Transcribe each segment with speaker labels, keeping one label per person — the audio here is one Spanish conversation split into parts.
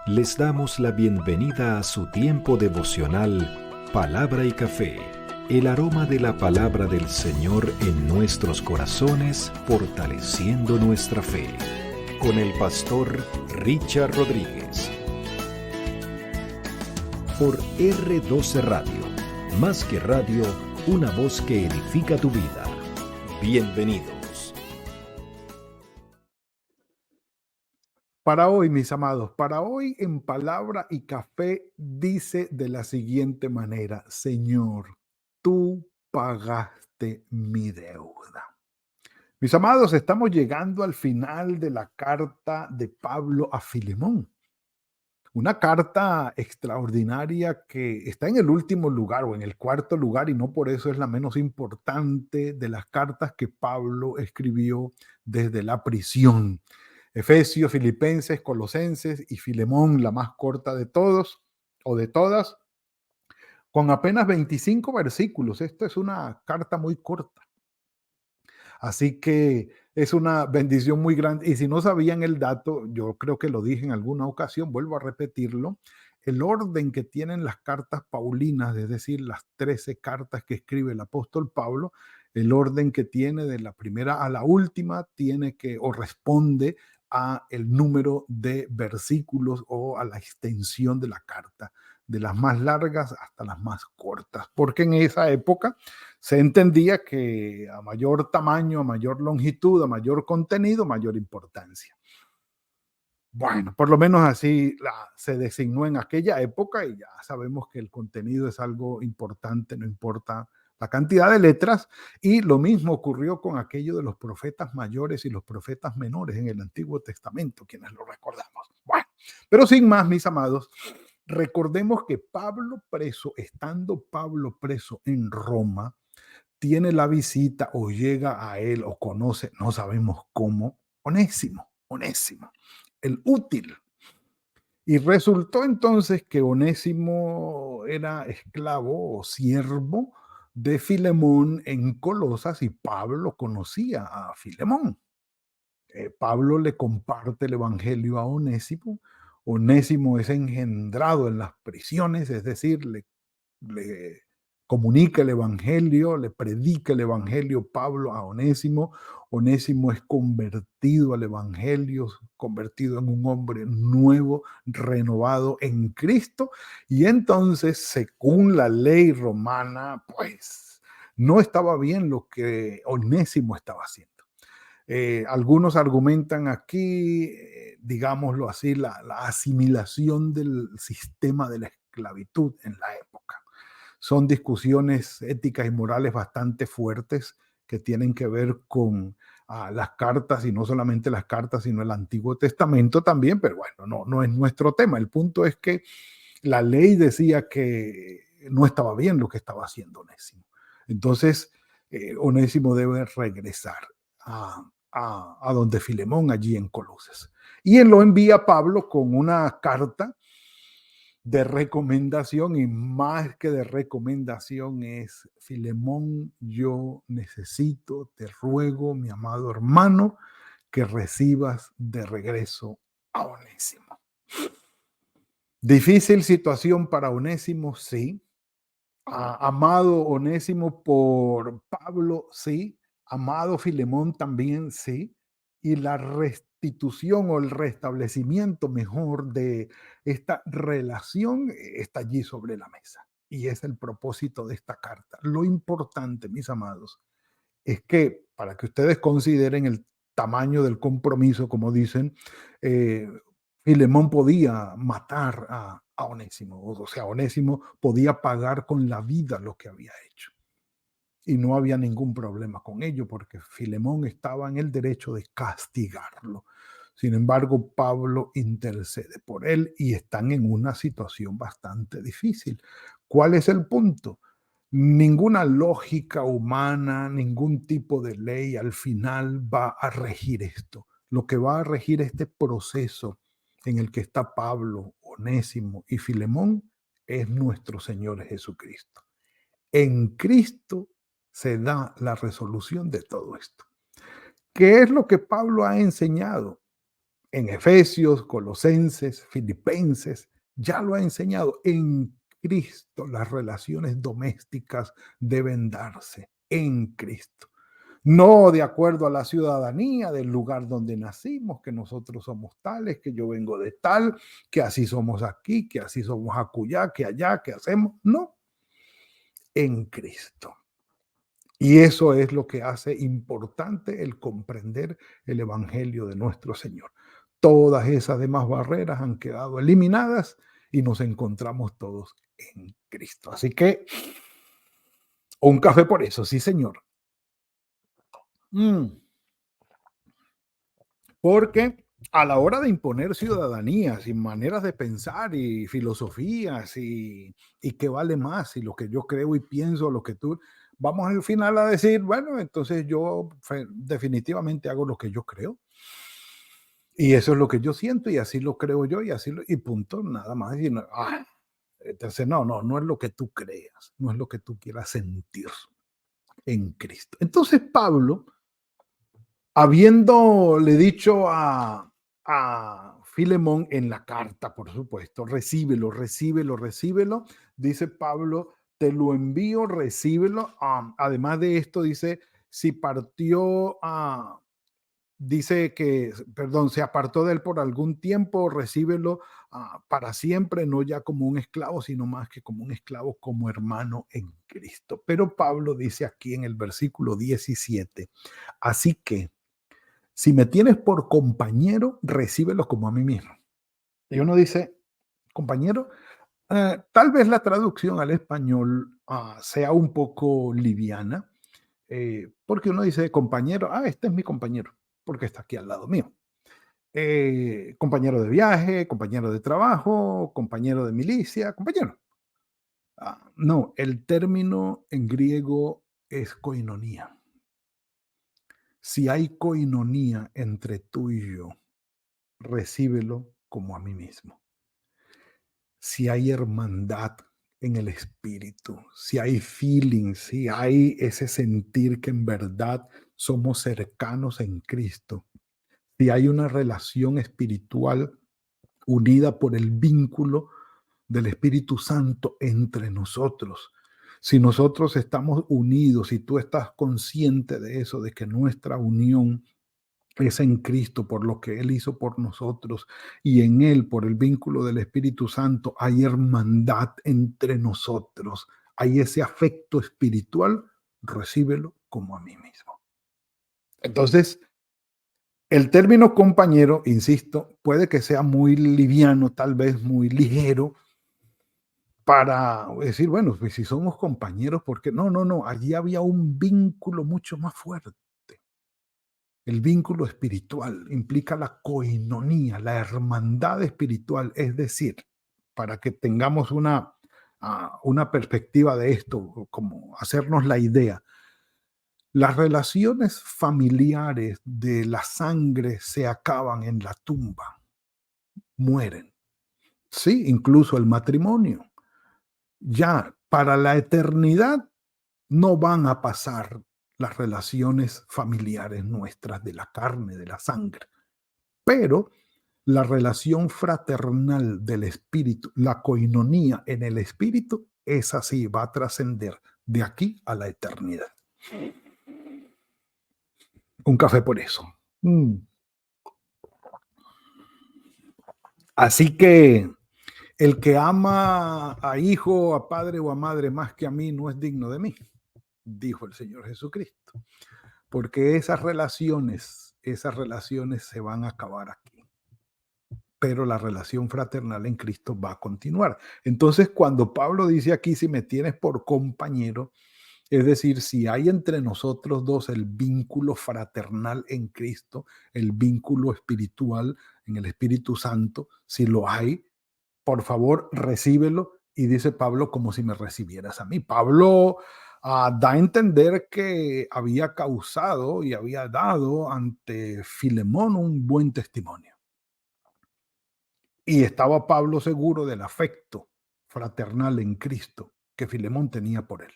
Speaker 1: Les damos la bienvenida a su tiempo devocional Palabra y Café, el aroma de la palabra del Señor en nuestros corazones, fortaleciendo nuestra fe. Con el pastor Richard Rodríguez. Por R12 Radio, más que radio, una voz que edifica tu vida. Bienvenidos.
Speaker 2: Para hoy, mis amados, para hoy en Palabra y Café dice de la siguiente manera: Señor, tú pagaste mi deuda. Mis amados, estamos llegando al final de la carta de Pablo a Filemón. Una carta extraordinaria que está en el último lugar o en el cuarto lugar, y no por eso es la menos importante de las cartas que Pablo escribió desde la prisión. Efesios, Filipenses, Colosenses y Filemón, la más corta de todos o de todas, con apenas 25 versículos. Esto es una carta muy corta. Así que es una bendición muy grande. Y si no sabían el dato, yo creo que lo dije en alguna ocasión, vuelvo a repetirlo. El orden que tienen las cartas paulinas, es decir, las 13 cartas que escribe el apóstol Pablo, el orden que tiene de la primera a la última tiene que o responde a el número de versículos o a la extensión de la carta, de las más largas hasta las más cortas, porque en esa época se entendía que a mayor tamaño, a mayor longitud, a mayor contenido, mayor importancia. Bueno, por lo menos así se designó en aquella época, y ya sabemos que el contenido es algo importante, no importa la cantidad de letras, y lo mismo ocurrió con aquello de los profetas mayores y los profetas menores en el Antiguo Testamento, quienes lo recordamos. Bueno, pero sin más, mis amados, recordemos que Pablo preso, estando Pablo preso en Roma, tiene la visita o llega a él o conoce, no sabemos cómo, Onésimo, el útil. Y resultó entonces que Onésimo era esclavo o siervo de Filemón en Colosas, y Pablo conocía a Filemón. Pablo le comparte el evangelio a Onésimo. Onésimo es engendrado en las prisiones, es decir, le comunica el evangelio, le predica el evangelio Pablo a Onésimo. Onésimo es convertido al evangelio, convertido en un hombre nuevo, renovado en Cristo. Y entonces, según la ley romana, pues no estaba bien lo que Onésimo estaba haciendo. Algunos argumentan aquí, digámoslo así, la asimilación del sistema de la esclavitud en la época. Son discusiones éticas y morales bastante fuertes que tienen que ver con las cartas, y no solamente las cartas, sino el Antiguo Testamento también, pero bueno, no es nuestro tema. El punto es que la ley decía que no estaba bien lo que estaba haciendo Onésimo. Entonces, Onésimo debe regresar a donde Filemón, allí en Colosas. Y él lo envía a Pablo con una carta de recomendación, y más que de recomendación es: Filemón, yo necesito, te ruego, mi amado hermano, que recibas de regreso a Onésimo. Difícil situación para Onésimo, sí. Amado Onésimo por Pablo, sí. Amado Filemón también, sí. Y la restitución o el restablecimiento mejor de esta relación está allí sobre la mesa. Y es el propósito de esta carta. Lo importante, mis amados, es que para que ustedes consideren el tamaño del compromiso, como dicen, Filemón podía matar a Onésimo, o sea, Onésimo podía pagar con la vida lo que había hecho. Y no había ningún problema con ello, porque Filemón estaba en el derecho de castigarlo. Sin embargo, Pablo intercede por él y están en una situación bastante difícil. ¿Cuál es el punto? Ninguna lógica humana, ningún tipo de ley al final va a regir esto. Lo que va a regir este proceso en el que está Pablo, Onésimo y Filemón es nuestro Señor Jesucristo. En Cristo se da la resolución de todo esto. ¿Qué es lo que Pablo ha enseñado? en Efesios, Colosenses, Filipenses, ya lo ha enseñado. En Cristo las relaciones domésticas deben darse en Cristo. No de acuerdo a la ciudadanía del lugar donde nacimos, que nosotros somos tales, que yo vengo de tal, que así somos aquí, que así somos acullá, que allá, que hacemos. No, en Cristo. Y eso es lo que hace importante el comprender el Evangelio de nuestro Señor. Todas esas demás barreras han quedado eliminadas y nos encontramos todos en Cristo. Así que un café por eso, sí, señor. Mm. Porque a la hora de imponer ciudadanías y maneras de pensar y filosofías y qué vale más y lo que yo creo y pienso, lo que tú, vamos al final a decir, bueno, entonces yo definitivamente hago lo que yo creo y eso es lo que yo siento y así lo creo yo y así y punto, nada más. Y no, entonces, no es lo que tú creas, no es lo que tú quieras sentir en Cristo. Entonces Pablo, habiéndole dicho a Filemón en la carta, por supuesto, recíbelo, recíbelo, recíbelo, dice Pablo, te lo envío, recíbelo. Además de esto, dice, si partió, dice que, perdón, se apartó de él por algún tiempo, recíbelo para siempre, no ya como un esclavo, sino más que como un esclavo, como hermano en Cristo. Pero Pablo dice aquí en el versículo 17, así que si me tienes por compañero, recíbelo como a mí mismo. Y uno dice, compañero, tal vez la traducción al español sea un poco liviana, porque uno dice, compañero, este es mi compañero, porque está aquí al lado mío. Compañero de viaje, compañero de trabajo, compañero de milicia, compañero. No, el término en griego es koinonía. Si hay koinonía entre tú y yo, recíbelo como a mí mismo. Si hay hermandad en el espíritu, si hay feeling, si hay ese sentir que en verdad somos cercanos en Cristo, si hay una relación espiritual unida por el vínculo del Espíritu Santo entre nosotros. Si nosotros estamos unidos, si tú estás consciente de eso, de que nuestra unión es en Cristo por lo que Él hizo por nosotros y en Él por el vínculo del Espíritu Santo hay hermandad entre nosotros, hay ese afecto espiritual, recíbelo como a mí mismo. Entonces, el término compañero, insisto, puede que sea muy liviano, tal vez muy ligero, para decir, bueno, pues si somos compañeros, ¿por qué? No, allí había un vínculo mucho más fuerte. El vínculo espiritual implica la coinonía, la hermandad espiritual, es decir, para que tengamos una perspectiva de esto, como hacernos la idea, las relaciones familiares de la sangre se acaban en la tumba, mueren. Sí, incluso el matrimonio. Ya para la eternidad no van a pasar las relaciones familiares nuestras de la carne, de la sangre, pero la relación fraternal del espíritu, la coinonía en el espíritu, es así, va a trascender de aquí a la eternidad. Un café por eso. Así que el que ama a hijo, a padre o a madre más que a mí no es digno de mí, dijo el Señor Jesucristo. Porque esas relaciones se van a acabar aquí. Pero la relación fraternal en Cristo va a continuar. Entonces, cuando Pablo dice aquí, si me tienes por compañero, es decir, si hay entre nosotros dos el vínculo fraternal en Cristo, el vínculo espiritual en el Espíritu Santo, si lo hay, por favor, recíbelo. Y dice Pablo, como si me recibieras a mí. Pablo da a entender que había causado y había dado ante Filemón un buen testimonio. Y estaba Pablo seguro del afecto fraternal en Cristo que Filemón tenía por él,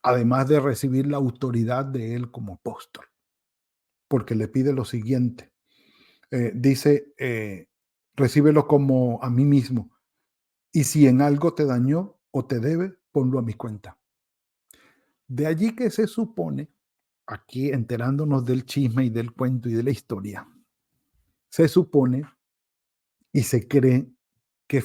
Speaker 2: además de recibir la autoridad de él como apóstol, porque le pide lo siguiente, dice, recíbelo como a mí mismo. Y si en algo te dañó o te debe, ponlo a mi cuenta. De allí que se supone, aquí enterándonos del chisme y del cuento y de la historia, se supone y se cree que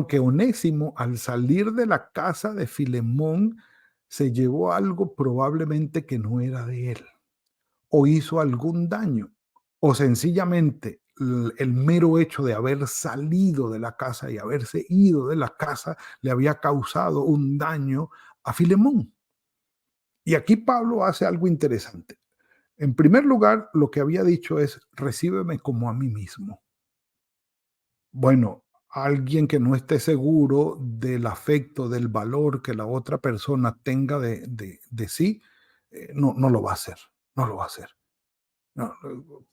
Speaker 2: que Onésimo, al salir de la casa de Filemón, se llevó algo probablemente que no era de él, o hizo algún daño, o sencillamente el mero hecho de haber salido de la casa y haberse ido de la casa le había causado un daño a Filemón. Y aquí Pablo hace algo interesante. En primer lugar, lo que había dicho es, recíbeme como a mí mismo. Bueno, alguien que no esté seguro del afecto, del valor que la otra persona tenga de sí, no lo va a hacer, no lo va a hacer. No,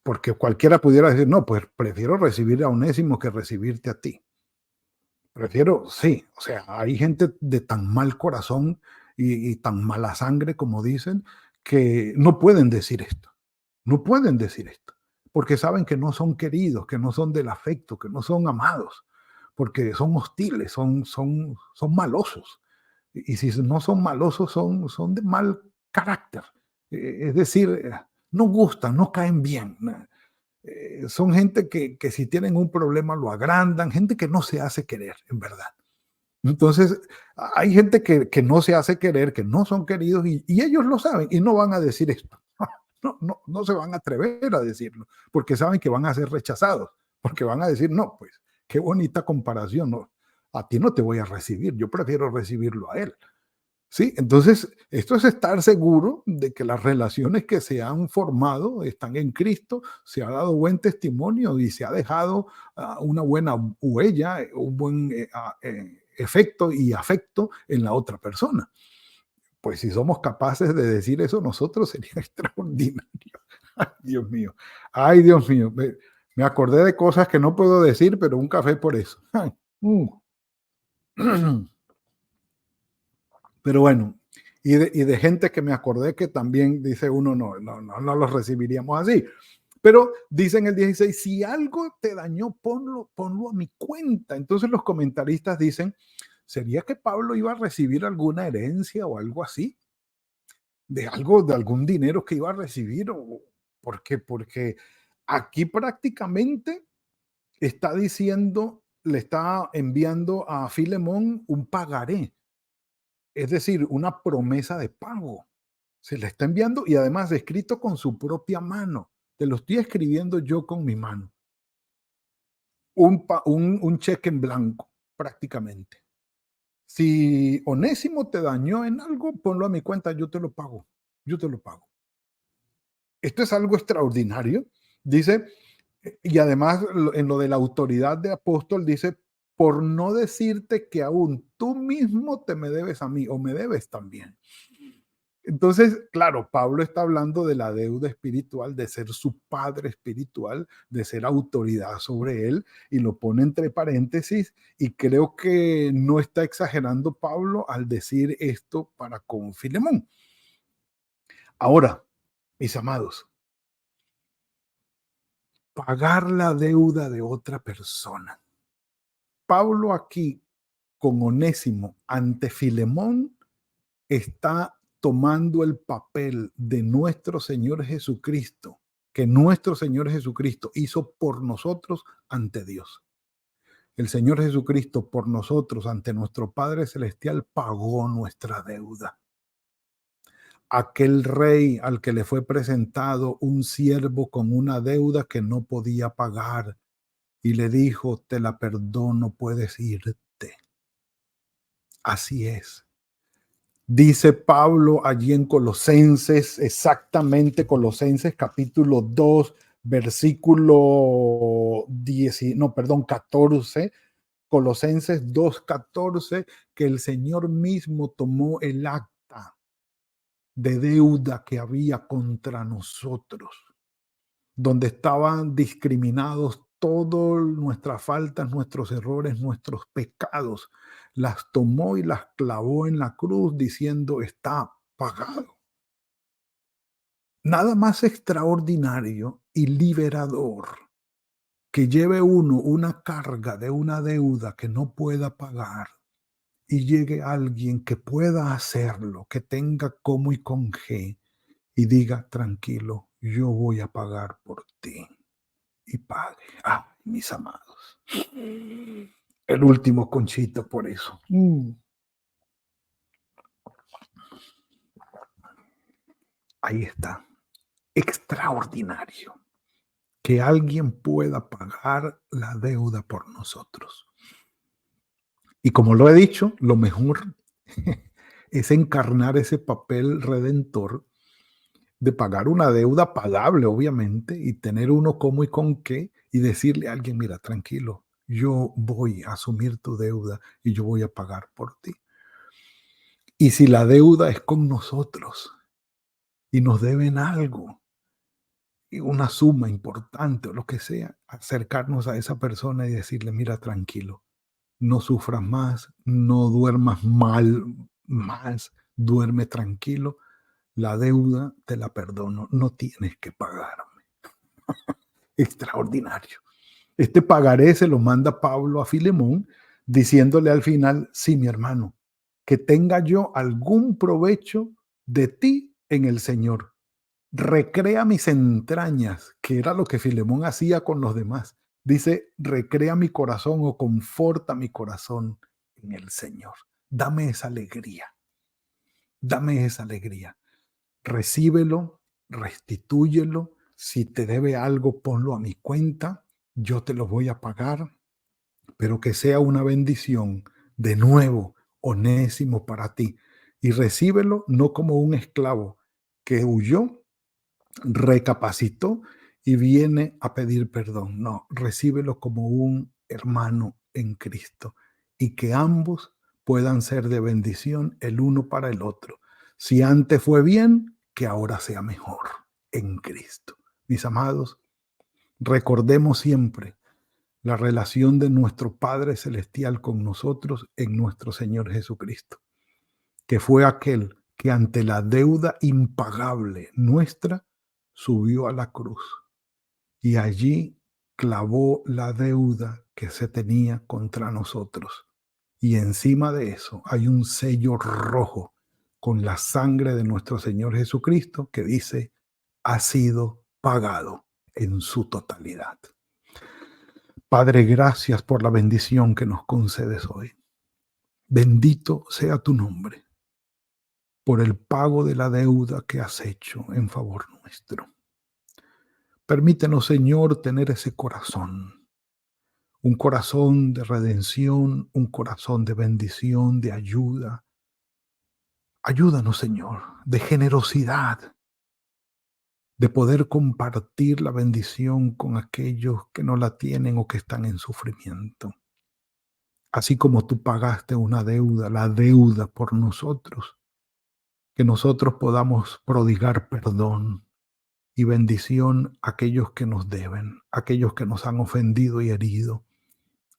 Speaker 2: porque cualquiera pudiera decir, no, pues prefiero recibir a Onésimo que recibirte a ti. Prefiero, sí, o sea, hay gente de tan mal corazón y tan mala sangre, como dicen, que no pueden decir esto. No pueden decir esto, porque saben que no son queridos, que no son del afecto, que no son amados, porque son hostiles, son malosos. Y si no son malosos, son de mal carácter. Es decir, no gustan, no caen bien. Son gente que si tienen un problema lo agrandan, gente que no se hace querer, en verdad. Entonces, hay gente que no se hace querer, que no son queridos y ellos lo saben y no van a decir esto. No se van a atrever a decirlo, porque saben que van a ser rechazados, porque van a decir, no, pues, qué bonita comparación, no, a ti no te voy a recibir, yo prefiero recibirlo a él. Sí, entonces esto es estar seguro de que las relaciones que se han formado están en Cristo, se ha dado buen testimonio y se ha dejado una buena huella, un buen efecto y afecto en la otra persona. Pues si somos capaces de decir eso, nosotros sería extraordinario. Ay, Dios mío. Ay, Dios mío. Me acordé de cosas que no puedo decir, pero un café por eso. Ay, Pero bueno, y de gente que me acordé que también dice uno, no los recibiríamos así. Pero dice en el 16, si algo te dañó, ponlo a mi cuenta. Entonces los comentaristas dicen, ¿sería que Pablo iba a recibir alguna herencia o algo así? De algo, de algún dinero que iba a recibir. ¿Por qué? Porque aquí prácticamente está diciendo, le está enviando a Filemón un pagaré, es decir, una promesa de pago. Se le está enviando y además escrito con su propia mano. Te lo estoy escribiendo yo con mi mano. Un cheque en blanco, prácticamente. Si Onésimo te dañó en algo, ponlo a mi cuenta, yo te lo pago. Yo te lo pago. Esto es algo extraordinario. Dice, y además en lo de la autoridad de apóstol, dice, por no decirte que aún tú mismo te me debes a mí o me debes también. Entonces, claro, Pablo está hablando de la deuda espiritual, de ser su padre espiritual, de ser autoridad sobre él, y lo pone entre paréntesis, y creo que no está exagerando Pablo al decir esto para con Filemón. Ahora, mis amados, pagar la deuda de otra persona. Pablo aquí con Onésimo ante Filemón está tomando el papel de nuestro Señor Jesucristo, que nuestro Señor Jesucristo hizo por nosotros ante Dios. El Señor Jesucristo por nosotros ante nuestro Padre Celestial pagó nuestra deuda. Aquel rey al que le fue presentado un siervo con una deuda que no podía pagar y le dijo, te la perdono, puedes irte. Así es. Dice Pablo allí en Colosenses, exactamente Colosenses capítulo 2, versículo 10, no, perdón, 14, Colosenses 2:14, que el Señor mismo tomó el acta de deuda que había contra nosotros, donde estaban discriminados todas nuestras faltas, nuestros errores, nuestros pecados. Las tomó y las clavó en la cruz diciendo, está pagado. Nada más extraordinario y liberador que lleve uno una carga de una deuda que no pueda pagar y llegue alguien que pueda hacerlo, que tenga cómo y con qué y diga, tranquilo, yo voy a pagar por ti y pague. Ah, mis amados. El último conchito por eso. Ahí está. Extraordinario que alguien pueda pagar la deuda por nosotros. Y como lo he dicho, lo mejor es encarnar ese papel redentor de pagar una deuda pagable, obviamente, y tener uno cómo y con qué, y decirle a alguien, mira, tranquilo, yo voy a asumir tu deuda y yo voy a pagar por ti. Y si la deuda es con nosotros y nos deben algo, una suma importante o lo que sea, acercarnos a esa persona y decirle, mira, tranquilo, no sufras más, no duermas mal más, duerme tranquilo, la deuda te la perdono, no tienes que pagarme. Extraordinario. Este pagaré se lo manda Pablo a Filemón, diciéndole al final, sí, mi hermano, que tenga yo algún provecho de ti en el Señor. Recrea mis entrañas, que era lo que Filemón hacía con los demás. Dice, recrea mi corazón o conforta mi corazón en el Señor. Dame esa alegría. Dame esa alegría. Recíbelo, restitúyelo. Si te debe algo, ponlo a mi cuenta. Yo te lo voy a pagar, pero que sea una bendición de nuevo, Onésimo, para ti. Y recíbelo no como un esclavo que huyó, recapacitó y viene a pedir perdón. No, recíbelo como un hermano en Cristo y que ambos puedan ser de bendición el uno para el otro. Si antes fue bien, que ahora sea mejor en Cristo. Mis amados, recordemos siempre la relación de nuestro Padre Celestial con nosotros en nuestro Señor Jesucristo, que fue aquel que ante la deuda impagable nuestra subió a la cruz y allí clavó la deuda que se tenía contra nosotros. Y encima de eso hay un sello rojo con la sangre de nuestro Señor Jesucristo que dice, ha sido pagado en su totalidad. Padre, gracias por la bendición que nos concedes hoy. Bendito sea tu nombre por el pago de la deuda que has hecho en favor nuestro. Permítenos, Señor, tener ese corazón, un corazón de redención, un corazón de bendición, de ayuda. Ayúdanos, Señor, de generosidad, de poder compartir la bendición con aquellos que no la tienen o que están en sufrimiento. Así como tú pagaste una deuda, la deuda por nosotros, que nosotros podamos prodigar perdón y bendición a aquellos que nos deben, aquellos que nos han ofendido y herido.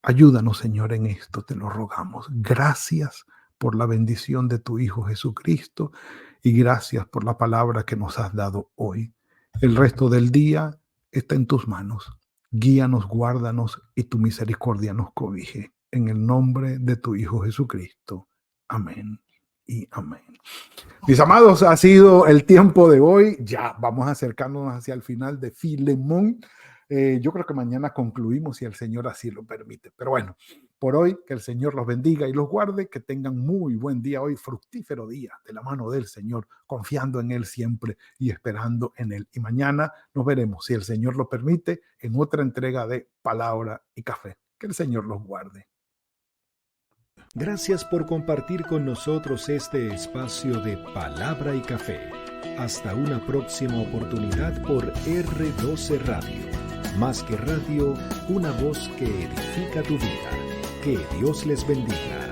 Speaker 2: Ayúdanos, Señor, en esto, te lo rogamos. Gracias por la bendición de tu Hijo Jesucristo y gracias por la palabra que nos has dado hoy. El resto del día está en tus manos. Guíanos, guárdanos y tu misericordia nos cobije. En el nombre de tu Hijo Jesucristo. Amén y amén. Mis amados, ha sido el tiempo de hoy. Ya vamos acercándonos hacia el final de Filemón. Yo creo que mañana concluimos si el Señor así lo permite. Pero bueno, por hoy que el Señor los bendiga y los guarde, que tengan muy buen día hoy, fructífero día de la mano del Señor, confiando en Él siempre y esperando en Él. Y mañana nos veremos, si el Señor lo permite, en otra entrega de Palabra y Café. Que el Señor los guarde.
Speaker 1: Gracias por compartir con nosotros este espacio de Palabra y Café. Hasta una próxima oportunidad por R12 Radio. Más que radio, una voz que edifica tu vida. Que Dios les bendiga.